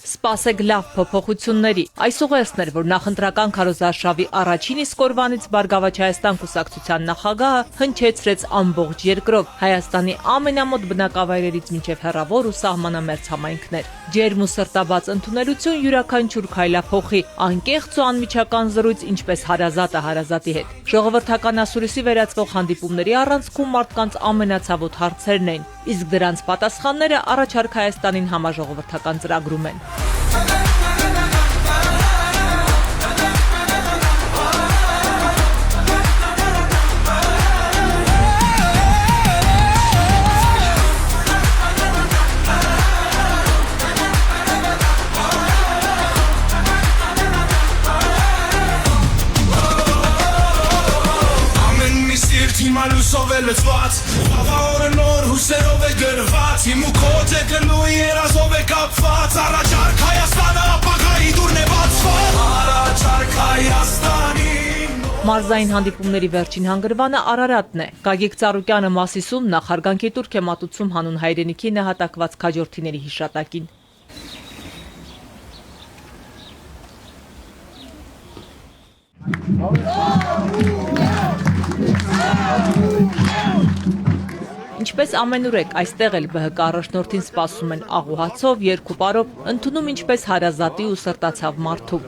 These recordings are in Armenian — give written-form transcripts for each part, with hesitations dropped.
Սպասեք լավ փոփոխությունների։ Այս ուղերձն էր, որ նախընտրական քարոզարշավի առաջին իսկ օրվանից Բարգավաճ Հայաստան կուսակցության նախագահը հնչեցրեց ամբողջ երկրով Հայաստանի ամենամոտ բնակավայրերից մինչև հեռավոր ու սահմանամերձ համայնքներ։ Ջերմ ու սրտաբաց ընդունելություն յուրաքանչյուր քայլափոխի, անկեղծ ու անմիջական զրույց, ինչպես հարազատը հարազատի հետ։ Ժողովրդական ասուլիսի վերածվող հանդիպումների առանցքում մարդկանց ամենացավոտ հարցերն էին, իսկ դրանց պատասխանները առաջարկ Հայաստանին համաժողովրդական ծրագրում են։ Լուսով է լծված, խաղաղորը նոր հուսերով է գրված, իմ ու քո ձեգնու երազով է կապված, առաջարկ Հայաստանը ապագայի դուրն է բացված, առաջարկ Հայաստանին։ Մարզային հանդիպումների վերջին հանգրվանը Արարատն է։ Գագիկ Ծառուկյանը Մասիսում նախարգանքի տուրք է մատուցում հանուն հայրենիքի նահատակված քաջորդիների հիշատակին։ Ինչպես ամենուրեք, այստեղ էլ ԲՀԿ առաջնորդին սպասում են աղուհացով, երկու պարով, ընդունում ինչպես հարազատի ու սրտացավ մարդու։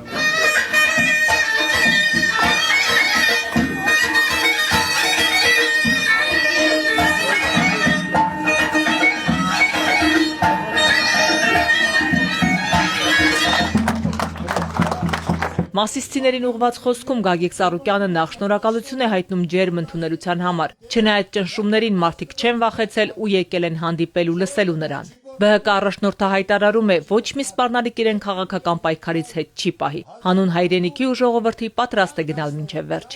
Մասիսցիներին ուղված խոսքում Գագիկ Ծառուկյանը նախ շնորհակալություն է հայտնում ջերմ ընդունելության համար։ Չնայած ճնշումներին մարդիկ չեն վախեցել ու եկել են հանդիպել ու լսելու նրան։ ԲՀԿ առաջնորդը հայտարարում է, ոչ մի սպառնալիք իրեն քաղաքական պայքարից հետ չի պահի։ Հանուն հայրենիքի ու ժողովրդի պատրաստ է գնալ մինչև վերջ։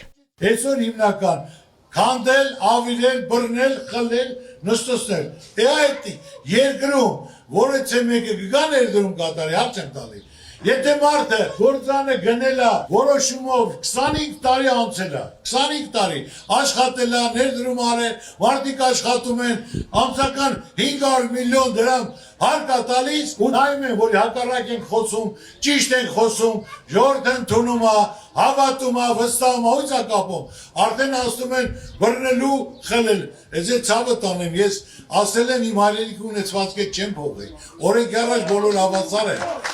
Այսօր հիմնական քանդել, ավիրել, բռնել, խլել, նստել։ Այդ երկրում, որից մեկը գան ներդրում կատարի, հարց եմ տալի։ Եթե մարդը գործանը գնել է որոշումով 25 տարի անցել է, 25 տարի աշխատել է, ներդրում արել, մարդիկ աշխատում են, ամսական 500 միլիոն դրամ հարկ է տալիս, ու նայում են, որ հակառակ են խոսում, ճիշտ են խոսում, ժողովուրդը ընդունում է, հավատում է, վստահում է, ույց է կապում, արդեն ասում են բռնելու, խլել, ես ցավը տանեմ, ես ասել եմ իմ հայրենիքի ունեցվածքը չեմ փոխել, օրենք առաջ բոլոր հավասար են։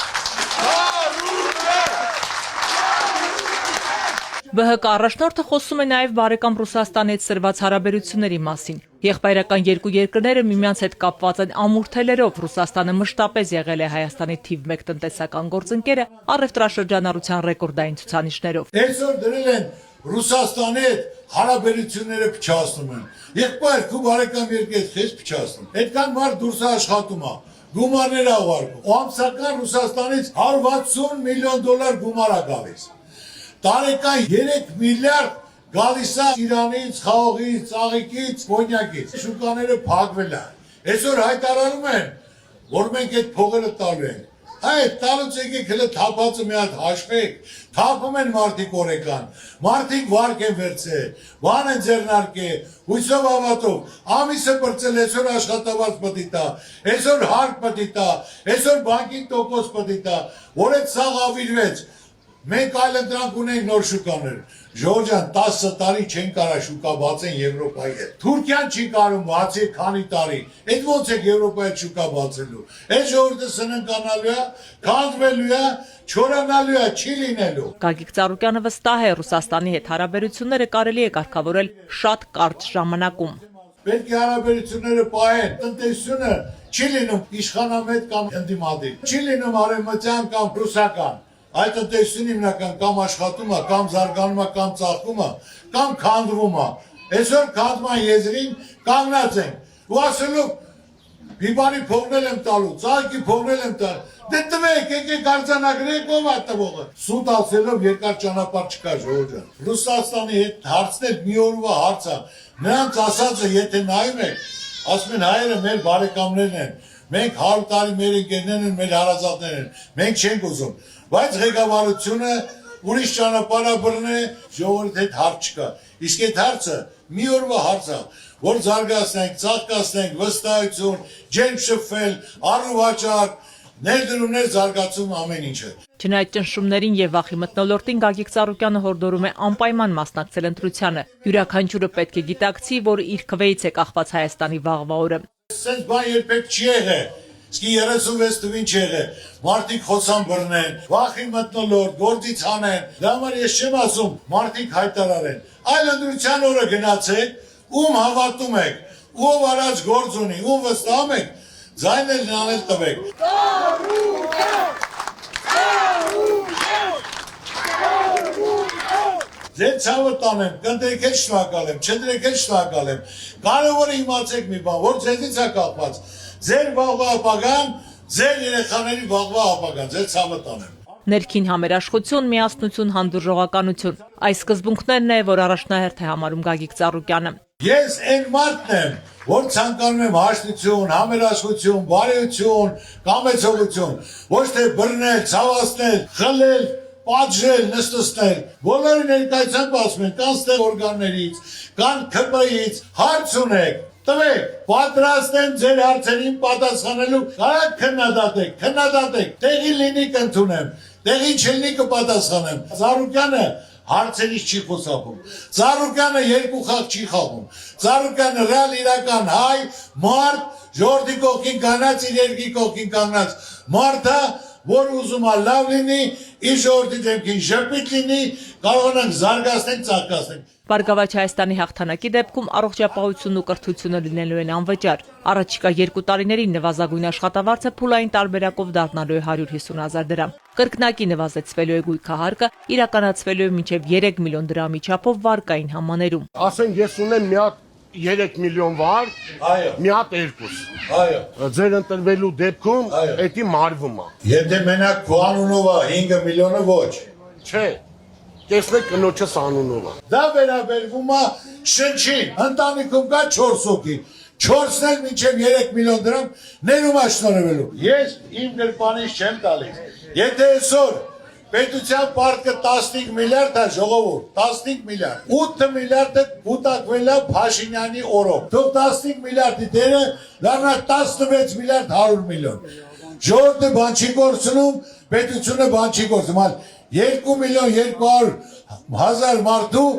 ԲՀԿ առաջնորդը խոսում է նաև բարեկամ Ռուսաստանի հետ սրված հարաբերությունների մասին։ Եղբայրական երկու երկրները միմյանց հետ կապված են ամուր թելերով։ Ռուսաստանը մշտապես եղել է Հայաստանի թիվ 1 տնտեսական գործընկերը առևտրաշրջանառության ռեկորդային ցուցանիշներով։ Այսօր դրել են Ռուսաստանի հետ հարաբերությունները փչացնում են։ Եղբայր քու բարեկամ երկու հետ փչացնում։ Այդքան մարդ դուրս աշխատում է։ Գումարներ է ուղարկում։ Ամսական Ռուսաստանից 160 միլիոն դոլար գումար է գալիս։ Տարեկան 3 միլիարդ գալիս է Իրանից, Խաղողից, Ծաղիկից, Կոնյակից։ Շուկաները փակվել են։ Այսօր հայտարարում են, որ մենք այդ փողերը տալու ենք։ Այդ տալուց եկեք հələ թափածը մի հատ հաշվեք։ Թափում են մարդիկ օրեկան։ Մարդիկ վարկ են վերցել, բան են ձեռնարկել, հույսով հավատով։ Ամիսը բրծել, այսօր աշխատավարձ պետք է տա, այսօր հարկ պետք է տա, այսօր բանկին տոկոս պետք է տա, որ այդ սաղ ավիրվեց։ Մենք այլ դրանք ունենք նոր շուկաներ։ Ժողովուրդ ջան, 10 տարի չեն կարող շուկա բացեն Եվրոպայի հետ։ Թուրքիան չի կարող բացի քանի տարի։ Այդ ո՞նց է Եվրոպայի հետ շուկա բացելու։ Այդ ժողովուրդը սննկանալու է, քանդվելու է, չորանալու է, չի լինելու։ Գագիկ Ծառուկյանը վստահ է, Ռուսաստանի հետ հարաբերությունները կարելի է կարգավորել շատ կարճ ժամանակում։ Պետք է հարաբերությունները պահեն։ Տնտեսությունը չի լինում իշխանամետ կամ ընդդիմադիր։ Չի լինում արևմտյան կամ ռուսական։ Այդ տնտեսությունը հիմնական կամ աշխատում է, կամ զարգանում է, կամ ծաղկում է, կամ քանդվում է։ Այսօր քանդման եզրին կանգնած ենք։ Ու ասելով մի բանի փողնել եմ տալու, ծաղկի փողնել եմ տալու։ Դե տվեք, եկեք արձանագրեք, ով է տվողը։ Սուտ ասելով երկար ճանապարհ չկա, ժողովուրդ ջան։ Ռուսաստանի հետ հարցնել մի օրվա հարց է։ Նրանց ասածը եթե նայում եք, ասում են հայերը մեր բարեկամներն են։ Մենք 100 տարի մեր ընկերներն են, մեր հարազատներն են։ Մենք չենք ուզում։ Բայց ղեկավարությունը ուրիշ ճանապարհ է բռնել, ժողովրդի հետ հարց չկա։ Իսկ այդ հարցը մի օրվա հարց է, որ զարգացնենք, ծաղկացնենք, վստահություն, ջերմ շփվել, առուվաճառ, Ներդրումներ զարգացում ամեն ինչը։ Չնայած ճնշումներին եւ վախի մթնոլորտին Գագիկ Ծառուկյանը հորդորում է անպայման մասնակցել ընտրությանը։ Յուրաքանչյուրը պետք է գիտակցի, որ իր քվեից է կախված Հայաստանի վաղվա օրը։ Սենց բան երբեք չի եղել։ Իսկ 36 թվին չի եղել։ Մարդիկ խոսան բռնեն, վախի մթնոլորտ, գործից հանեն։ Դա համար ես չեմ ասում, մարդիկ հայտարարեն։ Այլ ընտրության օրը գնացեք, ում հավատում եք, ով արած գործ ունի, ում վստահում եք, ձայնել անել տվեք։ Ձեր ցավը տանեմ, կընտրեք էլ շնորհակալ եմ, չընտրեք էլ շնորհակալ եմ։ Կարևոր է իմացեք մի բան, որ ձեզից է կախված։ Ձեր վաղվա ապագան, ձեր երեխաների վաղվա ապագան, ձեր ցավը տանեմ։ Ներքին համերաշխություն, միասնություն, հանդուրժողականություն։ Այս սկզբունքներն է, որ առաջնահերթ է համարում Գագիկ Ծառուկյանը։ Ես այն մարդն եմ, որ ցանկանում եմ հաշտություն, համերաշխություն, բարեություն, կամեցողություն, ոչ թե բռնել, ցավացնել, խլել, պատժել, նստստել։ Բոլորի ներկայությամբ ասում են, կան ստեղ օրգաններից, կան ՔՊ-ից, հարց ունեք, տվեք, պատրաստ եմ ձեր հարցերին պատասխանելու, կարակ քննադատեք, տեղի լինի կընդունեմ, տեղի չլինի կպատասխանեմ։ Ծառուկյանը հարցերից չի խոսափում, Ծառուկյանը երկու խաղ չի խաղում, Ծառուկյանը ռեալ իրական հայ, մարդ, ժողովրդի կողքին կանգնած, իր երկրի կողքին կանգնած մարդը, որ ուզում է լավ լինի, իր ժողովրդի դեմքին ժպիտ լինի, կարողանանք զարգացնել, ծաղկացնել։ Բարգավաճ Հայաստանի հաղթանակի դեպքում առողջապահությունն ու կրթությունը լինելու են անվճար։ Առաջիկա 2 տարիներին նվազագույն աշխատավարձը փուլային տարբերակով դառնալու է 150,000 դրամ։ Կրկնակի նվազեցվելու է գույքահարկը, իրականացվելու է մինչև 3 միլիոն դրամի չափով վարկային համաներում։ Ասենք ես ունեմ մի հատ 3 միլիոն վար, մի հատ 2։ Այո։ Ձեր ընտրվելու դեպքում էդի մարվում է։ Եթե մենակ քո անունով է 5 միլիոնը ոչ։ Չէ։ Տեսնեք կնոջս անունով է։ Դա վերաբերվում է շնչին, ընտանիքում կա 4 հոգի, 4-ն էլ մինչև 3 միլիոն դրամ ներում է շնորհվելու։ Ես իմ գրպանից չեմ տալիս։ Եթե այսօր պետության պարտքը 15 միլիարդ է ժողովուրդ, 15 միլիարդ, 8 միլիարդը կուտակվել է Փաշինյանի օրով։ Թող 15 միլիարդի դերը դառնա 16 միլիարդ 100 միլիոն։ Ժողովուրդը բան չի գործնում, պետությունը բան չի գործում, 2 միլիոն 200,000 մարդու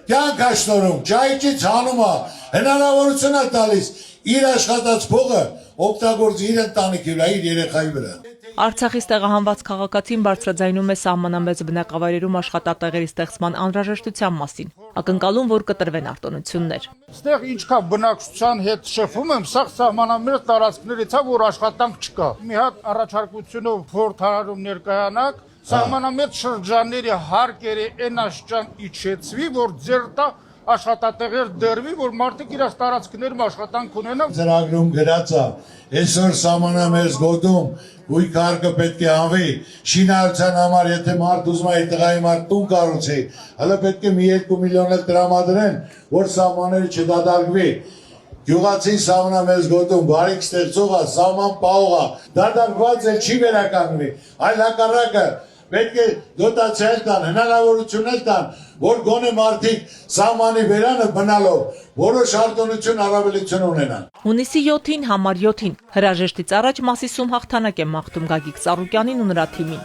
կյանք է շնորհում, ճայճից հանում է, հնարավորություն է տալիս իր աշխատած փողը օգտագործի իր ընտանիքի վրա, իր երեխայի վրա։ Արցախից տեղահանված քաղաքացին բարձրաձայնում է սահմանամեծ բնակավայրերում աշխատատեղերի ստեղծման անհրաժեշտության մասին, ակնկալում, որ կտրվեն արտոնություններ։ Ստեղ ինչքան բնակչության հետ շփում եմ, սա սահմանամերձ տարածքներից է, որ աշխատանք չկա։ Մի հատ առաջարկությունով խորհրդարանում ներկայանաք, սահմանամերձ շրջանների հարկերը այն աշճան իջեցվի, որ ձեր տա աշխատատեղեր դրվի, որ մարդիկ իրաց տարածքներում աշխատանք ունենան։ Ծրագրում գրած է, այսօր սահմանամերձ գոտում գույքահարկը պետք է անվի, շինարարության համար, եթե մարդ ուզում է տղայի մարդ տուն կառուցի, հələ պետք է մի 2 միլիոն էլ տրամադրեն, որ սահմանները չդադարվի։ Գյուղացին սահմանամերձ գոտում բարիք ստեղծող է, սահման պահող է, դադարված էլ չի վերականգնվի, այլ հակառակը պետք է դոտացիա տան, հնարավորություն տան, որ գոնե մարդիկ սահմանի վերանը բնալով որոշ արտոնություն առավելություն ունենան։ Հունիսի 7-ին համար 7-ին հրաժեշտից առաջ Մասիսում հաղթանակ է մաղթում Գագիկ Ծառուկյանին ու նրա թիմին։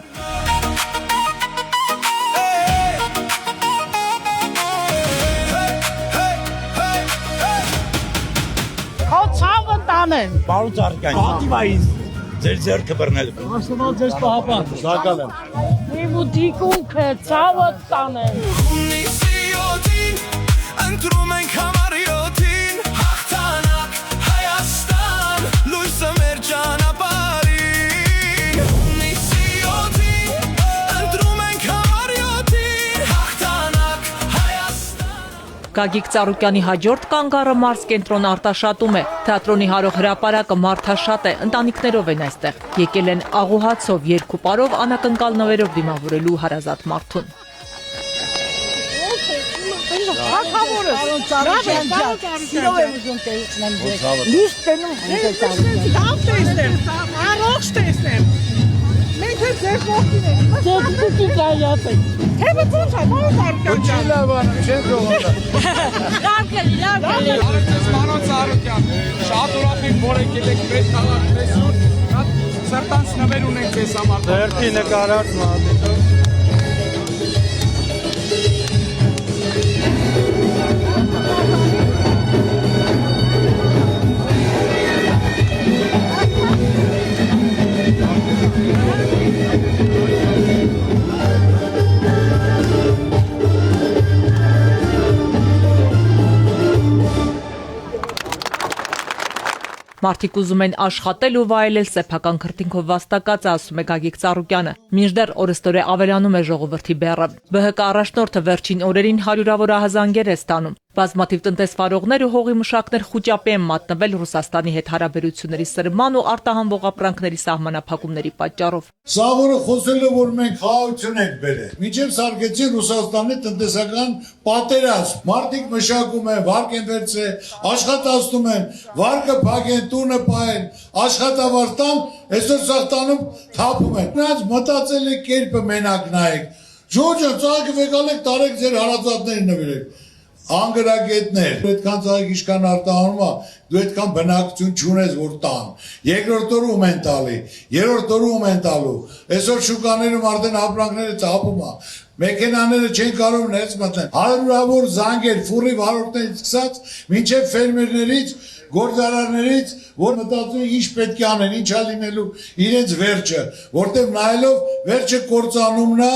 Քո ցավը տանեն։ Պարոն Ծառուկյան, պատիվայից ձեր ձեռքը բռնել։ Աստված ձեզ պահապան։ Շնորհակալ եմ։ Իվուտիկունքը ցավը տանեն։ Ունիսիոտին ընտրում ենք համար 7-ին հաղթանակ Հայաստան լույսը մեր ճանապարհին Ունիսիոտին ընտրում ենք համար 7-ին հաղթանակ Հայաստան Գագիկ Ծառուկյանի հաջորդ կանգառը Մարս կենտրոն Արտաշատում է։ Թատրոնի հարող հրապարակը մարդաշատ է, ընտանիքներով են այստեղ։ Եկել են աղոհացով, երկու պարով, անակնկալ նվերով դիմավորելու հարազատ մարդուն։ Մենք ձեր ողքին ենք։ Ձեր դուքի կայացեք։ Թե ո՞նց է, ո՞ց արկան։ Լավանը, չեն թողնա։ Լավ կլի։ Պարոն Ծառուկյան, շատ ուրախ եմ, որ եկել եք մեր քաղաք, մեզ սրտանց նվեր ունենք ձեզ համար։ Ձերքի նկարած մատիտը։ Մարդիկ ուզում են աշխատել ու վայելել սեփական քրտինքով վաստակած, ասում է Գագիկ Ծառուկյանը։ Մինչդեռ օրստորե ավելանում է ժողովրդի բեռը։ ԲՀԿ առաջնորդը վերջին օրերին հարյուրավոր ահազանգեր է ստանում։ Բազմաթիվ տնտեսվարողներ ու հողի մշակներ խուճապի են մատնվել Ռուսաստանի հետ հարաբերությունների սրման ու արտահանվող ապրանքների սահմանափակումների պատճառով։ Սա որը խոսել է, որ մենք խաղաղություն ենք բերել։ Մինչև սարքեցին Ռուսաստանի տնտեսական պատերազմ։ Մարդիկ մշակում են, վարկ են վերցրել, աշխատացնում են, վարկը փակեն, տունը պահեն, աշխատավարձան, այսօր սախտանում թափում են։ Նրանց մտածել եք կերպը մենակ նայեք։ Ժորջը ծաղկը վեկալ եք, տարեք ձեր հարազատներին նվիրեք։ Անգրագետներ, այդքան ծաղիկ իշքան արտահանում է, դու այդքան բնակություն չունես, որ տան։ Երկրորդ օրում են տալի, երրորդ օրում են տալու։ Այսօր շուկաներում արդեն ապրանքները ծափում է։ Մեքենաները չեն կարող ներս մտնել։ Հարյուրավոր զանգեր, ֆուրի վարորդներից սկսած, մինչև ֆերմերներից, գործարարներից, որ մտածում են ինչ պետք է անեն, ինչա լինելու իրենց վերջը, որտեղ նայելով վերջը կործանումն է,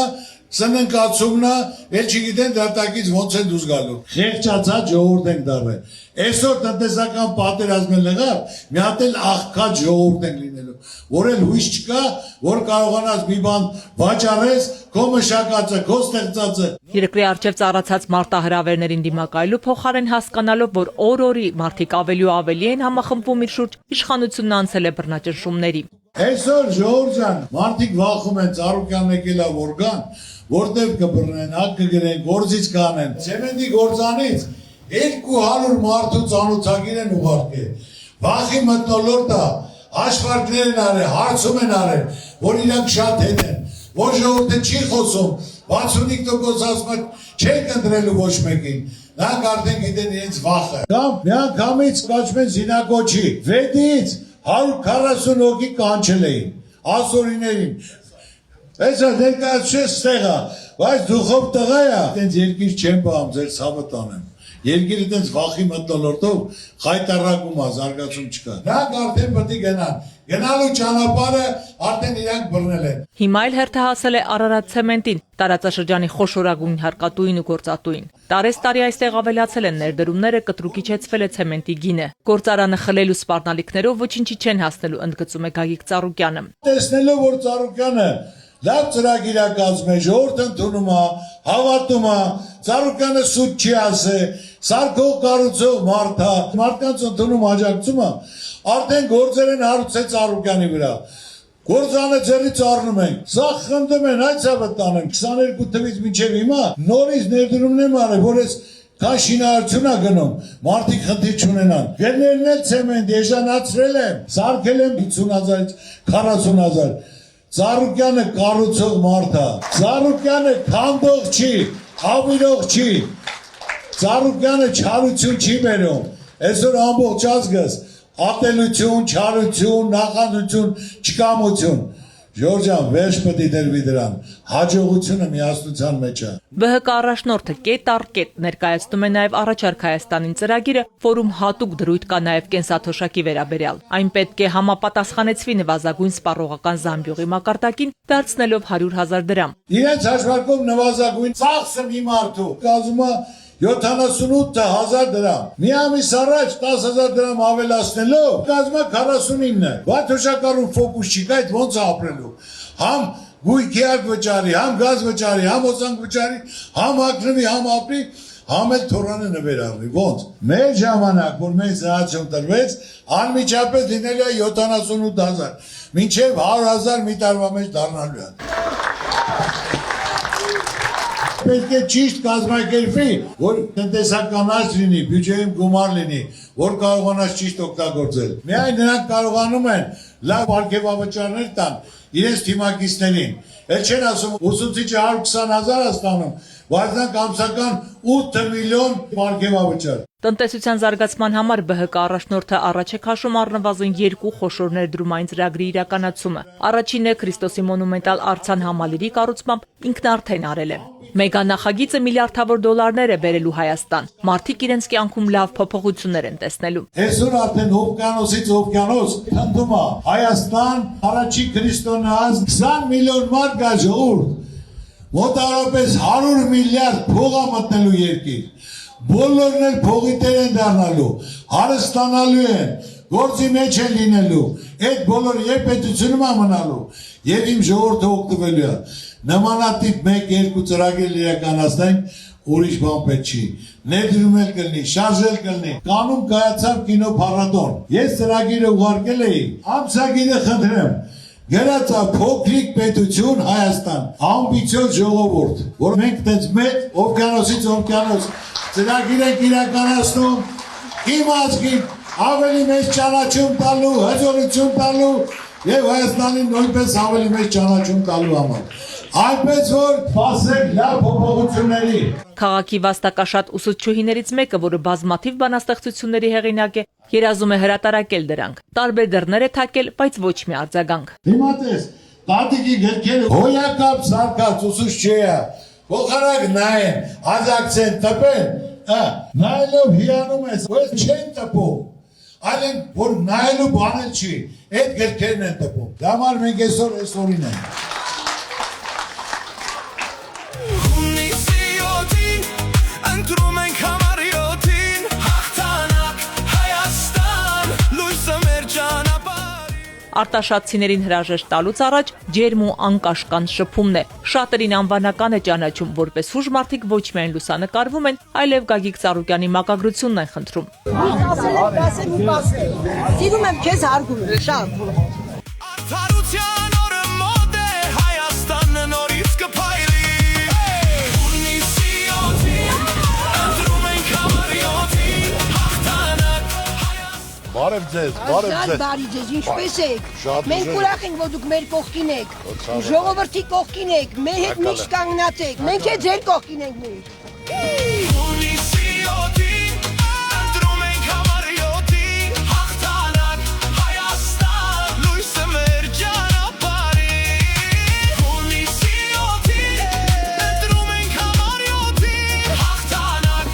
սննկացումն է, էլ չգիտեն դարտակից ոնց են դուրս գալու։ Խեղճացած ժողովուրդ ենք դառել։ Այսօր տնտեսական պատերազմը լղավ, մի հատ էլ աղքատ ժողովուրդ ենք լինելու, որ էլ հույս չկա, որ կարողանաս մի բան վաճառես, քո մշակածը, քո ստեղծածը։ Երկրի առջև ծառացած մարտահրավերներին դիմակայելու փոխարեն հասկանալով, որ օր-օրի մարդիկ ավելի ու ավելի են համախմբվում իր շուրջ, իշխանությունն անցել է բռնաճնշումների։ Այսօր ժողովուրդ ջան, մարդիկ վախում են Ծառուկյանն եկել է որ գան, որտեղ կբռնեն, հակ կգրեն, գործից կանեն։ Ցեմենտի գործանից 200 մարդու ծանոթագիր են ուղարկել։ Վախի մթնոլորտը հաշվարկներ են արել, հարցում են արել, որ իրանք շատ հետ են, որ ժողովուրդը չի խոսում, 65% ասում են չեն ընտրելու ոչ մեկին։ Նրանք արդեն գիտեն իրենց վախը։ Կամ միանգամից կոչում են զինակոչի, 6-ից 140 հոգի կանչել էին, ասորիներին։ Այսա ներկայացուշես ստեղա, բայց դուխով տղա է, տենց երկիր չեմ պահում, ձեր սավը տանեմ։ Երկիրը տենց վախի մտնոլորտով խայտարակում է, զարգացում չկա։ Նրանք արդեն պետք է գնան, գնալու ճանապարհը արդեն իրանք բռնել են։ Հիմա էլ հերթը հասել է Արարատ ցեմենտին, տարածաշրջանի խոշորագույն հարկատուին ու գործատուին։ Տարեստարի այստեղ ավելացել են ներդրումները, կտրուկիչեցվել է ցեմենտի գինը։ Գործարանը խլելու սպառնալիքներով ոչինչի չեն հասնելու, ընդգծում է Գագիկ Ծառուկյանը։ Տեսնելով, որ Ծառուկյանը լավ ծրագիր է կազմել, ժողովուրդը ընդունում է, հավատում է, Ծառուկյանը սուտ չի ասել, սարքող կառուցող մարդ է, մարդկանց ընդունում աջակցում է, արդեն գործեր են հարուցել Ծառուկյանի վրա։ Գործանը ձեռից առնում են, սա խնդում են, այցա վտանեմ, 22 թվից մինչև հիմա նորից ներդրումն եմ արել, որ ես կան շինարարություն է գնում, մարդիկ խնդիր չունենան։ Գներն էլ ցեմենտ, էժանացրել եմ, սարքել եմ 50,000-ից 40,000։ Ծառուկյանը կառուցող մարդ է, Ծառուկյանը քանդող չի, հավիրող չի, Ծառուկյանը չարություն չի բերում, այսօր ամբողջ ազգս ատելություն, չարություն, նախանձություն, չկամություն, Ժորջան, վերջ պետք է դրվի դրան, հաջողությունը միասնության մեջ է։ ԲՀԿ առաջնորդը կետ առ կետ ներկայացնում է նաև առաջարկ Հայաստանին ծրագիրը, որում հատուկ դրույթ կա նաև կենսաթոշակի վերաբերյալ։ Այն պետք է համապատասխանեցվի նվազագույն սպառողական զամբյուղի մակարդակին, դարձնելով 100,000 դրամ։ Իրենց հաշվարկով նվազագույն ծախսը մի մարդու կազմում է 78,000 դրամ։ Մի ամիս առաջ 10,000 դրամ ավելացնելով կազմում է 49։ Բայց թոշակառուն ֆոկուս չի կա, այդ ոնց է ապրելու։ Համ գույքի արկ վճարի, համ գազ վճարի, համ օծանք վճարի, համ հագնվի, համ ապրի, համ էլ թորանը նվեր առնի։ Ոնց։ Մեր ժամանակ, որ մենք զրահություն տրվեց, անմիջապես լինելու է 78,000, մինչև 100,000 մի տարվա մեջ դառնալու է։ Պետք է ճիշտ կազմակերպվի, որ տնտեսականաց լինի, բյուջեում գումար լինի, որ կարողանաս ճիշտ օգտագործել։ Միայն նրանք կարողանում են լավ պարգևավճարներ տան, իրենց թիմակիցներին։ Էլ չեն ասում ուսուցիչը 120,000 ստանում, բայց նրանք ամսական 8 միլիոն պարգևավճար։ Տնտեսության զարգացման համար ԲՀԿ առաջնորդը առաջ է քաշում առնվազն 2 խոշոր ներդրումային ծրագրի իրականացումը։ Առաջինը Քրիստոսի մոնումենտալ արձան համալիրի կառուցմամբ ինքն արդեն արել է։ Մեգանախագիծը միլիարդավոր դոլարներ է բերելու Հայաստան։ Մարդիկ իրենց կյանքում լավ փոփոխություններ են տեսնելու։ Այսօր արդեն օվկիանոսից օվկիանոս քանդում է Հայաստան առաջի քրիստոնեաց 20 միլիոն մարդ գա ժողովուրդ։ Մոտավորապես 100 միլիարդ փող է մտնելու երկիր։ Բոլորն էլ փողի տեր են դառնալու, հարստանալու են, գործի մեջ են լինելու, այդ բոլորը եւ պետությունում է մնալու, եւ իմ ժողովուրդը օգտվելու է։ Նմանատիպ 1-2 ծրագիր իրականացնենք, ուրիշ բան պետք չի։ Ներդրում էլ կլինի, շարժել կլինի։ Կանում կայացավ կինո փառատոն։ Ես ծրագիրը ուղարկել էի, ամսագիրը խնդրեմ։ Գրածա փոքրիկ պետություն Հայաստան, ամբիցիոզ ժողովուրդ, որ մենք տենց մեծ օվկիանոսից օվկիանոս ծրագիր ենք իրականացնում, իմ ազգին ավելի մեծ ճանաչում տալու, հաջողություն տալու եւ Հայաստանին նույնպես ավելի մեծ ճանաչում տալու համար։ Այնպես որ սպասեք լավ փոփոխությունների։ Քաղաքի վաստակաշատ ուսուցչուհիներից մեկը, որը բազմաթիվ բանաստեղծությունների հեղինակ է, երազում է հրատարակել դրանք։ Տարբեր դռներ է թակել, բայց ոչ մի արձագանք։ Հիմա տես, տատիկի գրքերը հոյակապ սարկած ուսուցչեյա, փոխարակ նայեն, ազակցեն, տպեն, նայելով հիանում ես, ոյս չեն տպում, այլեն, որ նայելու բանել չի, այդ գրքերն են տպում, դամար մենք այսօրին են։ Արտաշատցիներին հրաժեշտ տալուց առաջ ջերմ ու անկաշկանդ շփումն է։ Շատերին անվանական է ճանաչում, որպես ուժ մարդիկ ոչ միայն լուսանկարվում են, այլև Գագիկ Ծառուկյանի մակագրությունն են խնդրում։ Սիրում եմ քեզ հարգում եմ, շատ։ Արդարության օրը մոտ է, Հայաստանը նորից կփայլի։ Ունիսի օդին, ընտրում ենք համարյոտին, հաղթանակ Հայաստան։ Բարև ձեզ, բարև Շատ ձեզ։ բարի ձեզ, ինչպես եք։ Շատ Մենք ուժեղ։ ուրախ ենք, որ դուք մեր կողքին եք։ Ժողովրդի կողքին եք, մեր հետ միշտ կանգնած եք։ Մենք էլ ձեր կողքին ենք միշտ։ Ունիսի օդին, ընտրում ենք համարյոտին, հաղթանակ Հայաստան, լույսը մեր ճանապարհին։ Ունիսի օդին, ընտրում ենք համարյոտին, հաղթանակ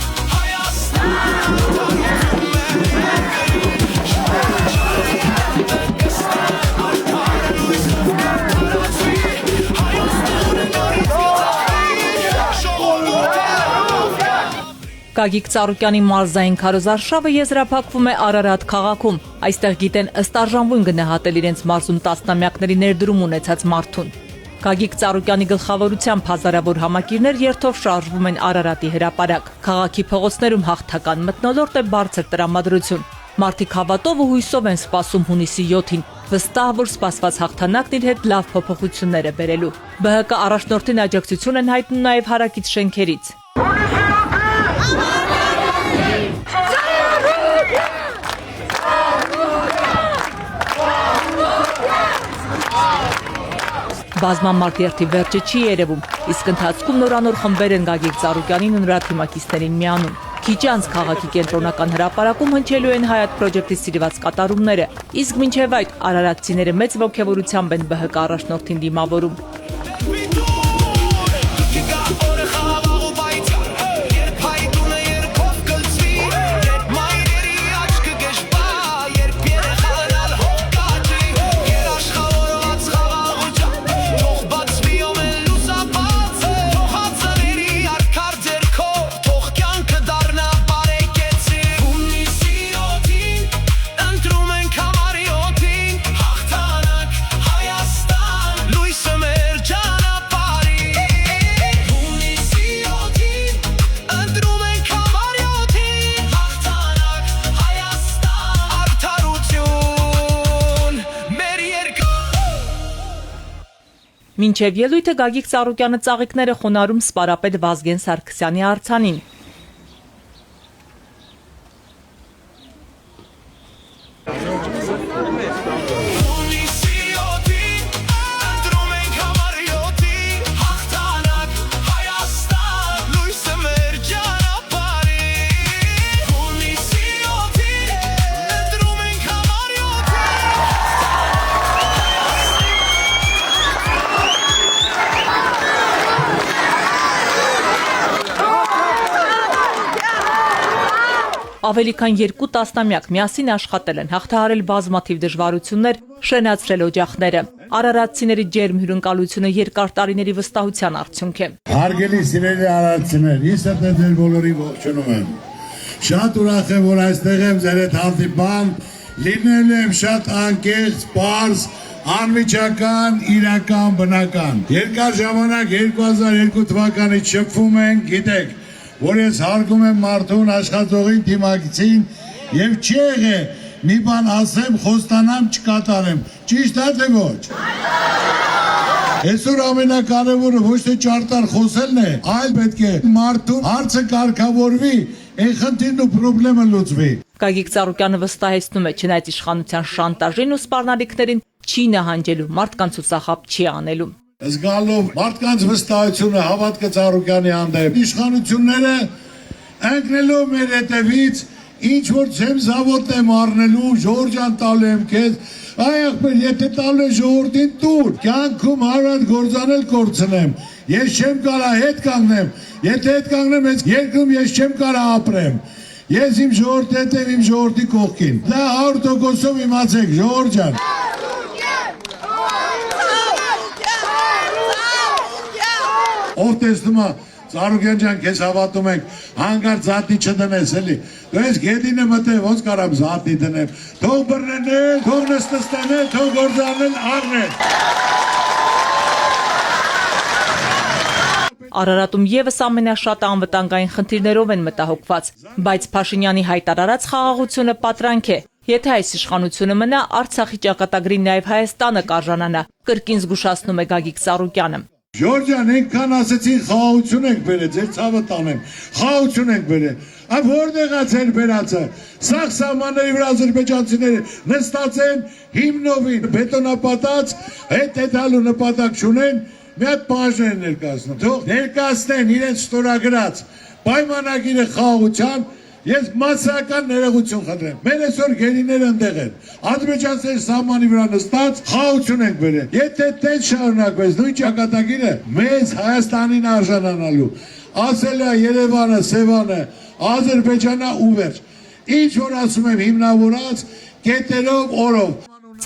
Գագիկ Ծառուկյանի մարզային քարոզարշավը եզրափակվում է Արարատ քաղաքում։ Այստեղ գիտեն ըստ արժանվուն գնահատել իրենց մարզում տասնամյակների ներդրում ունեցած մարդուն։ Գագիկ Ծառուկյանի գլխավորությամբ հազարավոր համակիրներ երթով շարժվում են Արարատի հրապարակ։ Քաղաքի փողոցներում հաղթական մթնոլորտ է բարձր տրամադրություն։ Մարդիկ հավատով ու հույսով են սպասում հունիսի 7-ին, վստահ, որ սպասված հաղթանակն իր հետ լավ փոփոխություններ է բերելու։ ԲՀԿ առաջնորդին աջակցություն են հայտնում նաև հարակից շենքերից։ Բազմամարդ երթի վերջը չի երևում, իսկ ընթացքում նորանոր խմբեր են Գագիկ Ծառուկյանին ու նրա թիմակիցներին միանում։ Քիչ անց քաղաքի կենտրոնական հրապարակում հնչելու են Հայատ պրոջեկտի սիրված կատարումները, իսկ մինչև այդ արարատցիները մեծ ոգևորությամբ են ԲՀԿ առաջնորդին դիմավորում։ Մինչև ելույթը Գագիկ Ծառուկյանը ծաղիկները խոնարհում սպարապետ Վազգեն Սարգսյանի արձանին։ Ավելի քան 2 տասնամյակ միասին աշխատել են, հաղթահարել բազմաթիվ դժվարություններ, շենացրել օջախները։ Արարատցիների ջերմ հյուրընկալությունը երկար տարիների վստահության արդյունք է։ Հարգելի սիրելի արարածներ, ես ձեր բոլորի ողջունում եմ։ Շատ ուրախ եմ, որ այստեղ եմ ձեր հետ հանդիպան, լինել եմ շատ անկեղծ, պարզ, անմիջական, իրական, բնական։ Երկար ժամանակ 2002 թվականից շփվում ենք, գիտեք, որ ես հարգում եմ մարդուն, աշխատողին, թիմակցին եւ չի եղել մի բան ասեմ, խոստանամ չկատարեմ։ Ճիշտ է թե ոչ։ Այսօր ամենակարևորը ոչ թե ճարտար խոսելն է, այլ պետք է մարդու հարցը կարգավորվի, այն խնդիրն ու խնդրեմը լուծվի։ Գագիկ Ծառուկյանը վստահեցնում է, չնայած իշխանության շանտաժին ու սպառնալիքներին, չի նահանջելու, մարդկանց ուսախապ չի անելու։ Զգալով մարդկանց վստահությունը, հավատքը Ծառուկյանի հանդեպ, իշխանությունները ընկնելով մեր հետևից, ինչ որ չեմ զավոտ եմ առնելու, ժողովրդյան տալու եմ քեզ, այ ախպեր, եթե տալու է ժողովրդին տուր, կյանքում հարատ գործանել կորցնեմ, ես չեմ կարա հետ կանգնեմ, եթե հետ կանգնեմ այս երկրում ես չեմ կարա ապրեմ, ես իմ ժողովրդի հետ եմ, իմ ժողովրդի կողքին, դա 100%-ով իմացեք, ժողովրդյան։ Ով տեսնում է, Ծառուկյան ջան, քեզ հավատում ենք, հանգարտ զատնի չդնես, էլի։ Դու ես գետինը մտել, ոնց կարամ զատնի դնեմ։ Թող բռնեն, թող նստստանեն, թող գործանեն, առնեն։ Արարատում եւս ամենաշատը անվտանգային խնդիրներով են մտահոգված, բայց Փաշինյանի հայտարարած խաղաղությունը պատրանք է։ Եթե այս իշխանությունը մնա, Արցախի ճակատագրին նաև Հայաստանը կարժանանա, կրկին զգուշացնում է Գագիկ Ծառուկյանը։ Ժորժան, այնքան ասեցին խաղաղություն ենք բերել, ձեր ցավը տանեմ, խաղաղություն ենք բերել, այ որտեղ է ձեր բերածը, սաղ սահմանների վրա ադրբեջանցիները նստած են հիմնովին, բետոնապատած, հետեդալու նպատակ չունեն, մի հատ բաժներ ներկայացնում, թող ներկայացնեն իրենց ստորագրած պայմանագիրը խաղաղության, ես մասսական ներողություն խնդրեմ։ Մեր այսօր գերիները ընդեղ են։ Ադրբեջանցիների սահմանի վրա նստած խաղաղություն ենք բերել։ Եթե տենց շարունակվեց, նույն ճակատագիրը մեծ Հայաստանին արժանանալու։ Ասել է Երևանը, Սևանը, Ադրբեջանը ու վերջ։ Ինչ որ ասում եմ հիմնավորած կետերով օրով։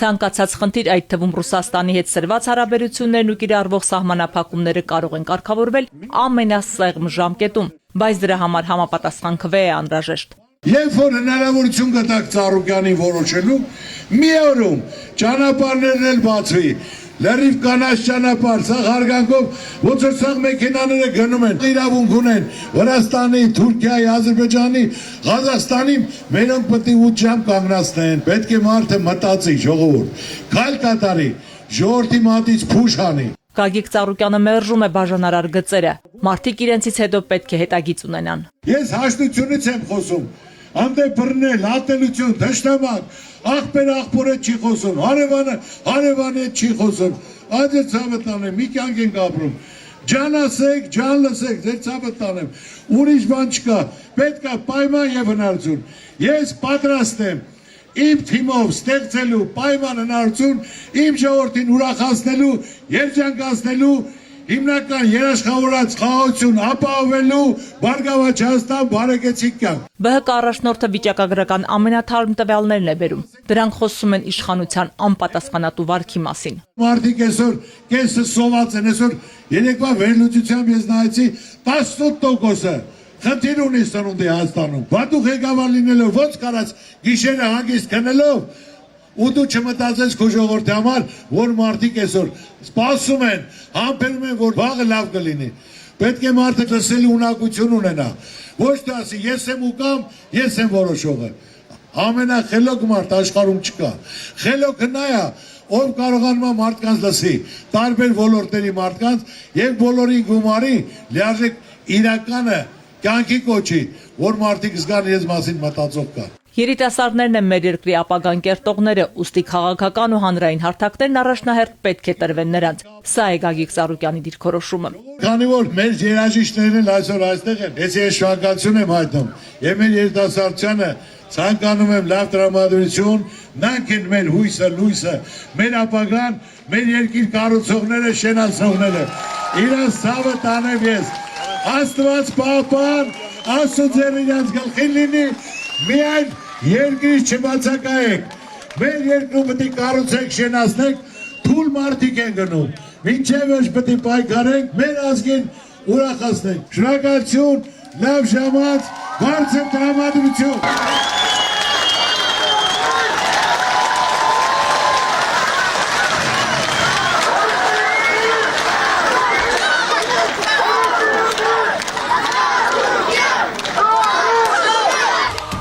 Ցանկացած խնդիր, այդ թվում Ռուսաստանի հետ սրված հարաբերություններն ու կիրառվող սահմանափակումները կարող են կարգավորվել ամենասեղմ ժամկետում, բայց դրա համար համապատասխան քվե է անհրաժեշտ։ Երբ որ հնարավորություն կտակ Ծառուկյանին որոշելու, մի օրում ճանապարհներն էլ բացվի, լրիվ կանաչ ճանապարհ, սա հարգանքով, ոնց որ սա մեքենաները գնում են, իրավունք ունեն Վրաստանի, Թուրքիայի, Ադրբեջանի, Ղազախստանի, մերոնք պետք է 8 ժամ կանգնացնեն, պետք է մարդը մտածի, ժողովուրդ, քայլ կատարի, ժողովրդի մատից փուշ անի։ Գագիկ Ծառուկյանը մերժում է բաժանարար գծերը։ Մարդիկ իրենցից հետո պետք է հետագիծ ունենան։ Ես հաշտությունից եմ խոսում, անդե բռնել, ատելություն, դաշնամակ, աղբեր աղբորը չի խոսում, հարևանը չի խոսում, այդը ցավը տանեմ, մի կյանք ենք ապրում, ջան ասեք, ջան լսեք, ձեր ցավը տանեմ, ուրիշ բան չկա, պետք է պայման եւ հնարություն, ես պատրաստ եմ իմ թիմով ստեղծելու պայման հնարություն, իմ ժողովրդին ուրախացնելու, երջանկացնելու, հիմնական երաշխավորած խաղաղություն ապահովելու, Բարգավաճ Հայաստան բարեկեցիկ կյանք։ ԲՀԿ առաջնորդը վիճակագրական ամենաթարմ տվյալներն է բերում։ Դրանք խոսում են իշխանության անպատասխանատու վարքի մասին։ Մարդիկ այսօր կեսը սոված են, այսօր երեկվա վերլուծությամբ ես նայեցի 18%-ը խնդիր ունի սնունդի Հայաստանում։ Բադուղ ղեկավար լինելով, ոնց կարած գիշերը հանգիստ քնելով, ու դու չմտածես քո ժողովրդի համար, որ մարդիկ այսօր սպասում են, համբերում են, որ վաղը լավ կլինի։ Պետք է մարդը լսելու ունակություն ունենա։ Ոչ թե ասի, ես եմ ու կամ, ես եմ որոշողը։ Ամենախելոք մարդ աշխարհում չկա։ Խելոքը նա է, ով կարողանում է մարդկանց լսի, տարբեր ոլորտների մարդկանց եւ բոլորին գումարի լիարժեք իրականը կյանքի կոչի, որ մարդիկ զգան իրենց մասին մտածող կա։ Երիտասարդներն են մեր երկրի ապագան կերտողները, ուստի քաղաքական ու հանրային հարթակներն առաջնահերթ պետք է տրվեն նրանց։ Սա է Գագիկ Ծառուկյանի դիրքորոշումը։ Քանի որ մեր երաժիշտներն էլ այսօր այստեղ են, ես շնորհակալություն եմ հայտնում եւ մեր երիտասարդությանը ցանկանում եմ լավ տրամադրություն, նրանք են մեր հույսը, լույսը, մեր ապագան, մեր երկիր կառուցողները, շենացողները։ Իրաց ցավը տանեմ ես։ Աստված պահպան, Աստծո ձեր իրենց գլխին լինի, միայն երկրից չբացակայեք, մեր երկրում պետք է կառուցեք, շենացնեք, թույլ մարդիկ են գնում, մինչև ոչ պետք է պայքարենք, մեր ազգին ուրախացնենք, շնորհակալություն, լավ ժամանց, բարձր տրամադրություն։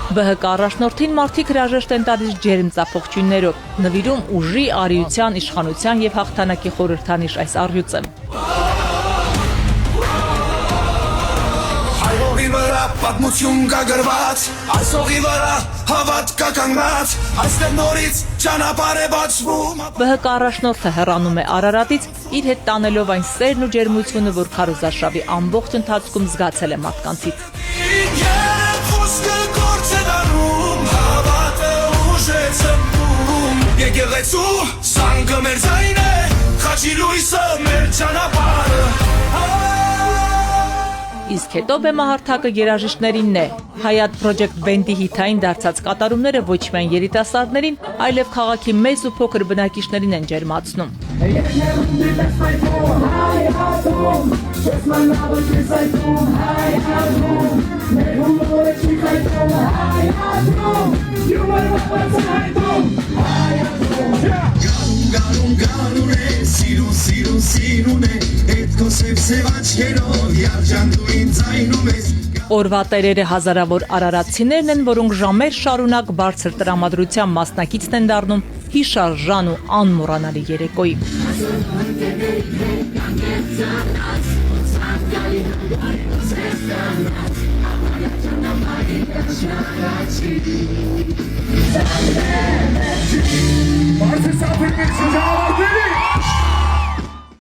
ԲՀԿ առաջնորդին մարդիկ հրաժեշտ են տալիս ջերմ ծափողջույններով, նվիրում ուժի, արիության, իշխանության եւ հաղթանակի խորհրդանիշ այս առյուծը։ Այողի վրա պատմություն կա գրված, այսօղի վրա հավատ կա կանգնած, այստեղ նորից ճանապարհ է բացվում։ ԲՀԿ առաջնորդը հեռանում է Արարատից, իր հետ տանելով այն սերն ու ջերմությունը, որ քարոզարշավի ամբողջ ընթացքում զգացել է մարդկանցից։ Եկեղեցու սանգը մեր ձայն է, խաչի լույսը մեր ճանապարհը։ Իսկ հետո բեմահարթակը երաժիշտներինն է։ Hayat Project Band-ի հիթային դարձած կատարումները ոչ միայն երիտասարդներին, այլև քաղաքի մեծ ու փոքր բնակիչներին են ջերմացնում։ Գարուն է, սիրուն է, էդ քո սև աչքերով յարջանդու ինձ այնում ես։ Օրվա տերերը հազարավոր արարատցիներն են, որոնք ժամեր շարունակ բարձր տրամադրության մասնակիցն են դառնում հիշարժան ու անմոռանալի երեկոյի։ Բարձր սափրվեք շրջանավարների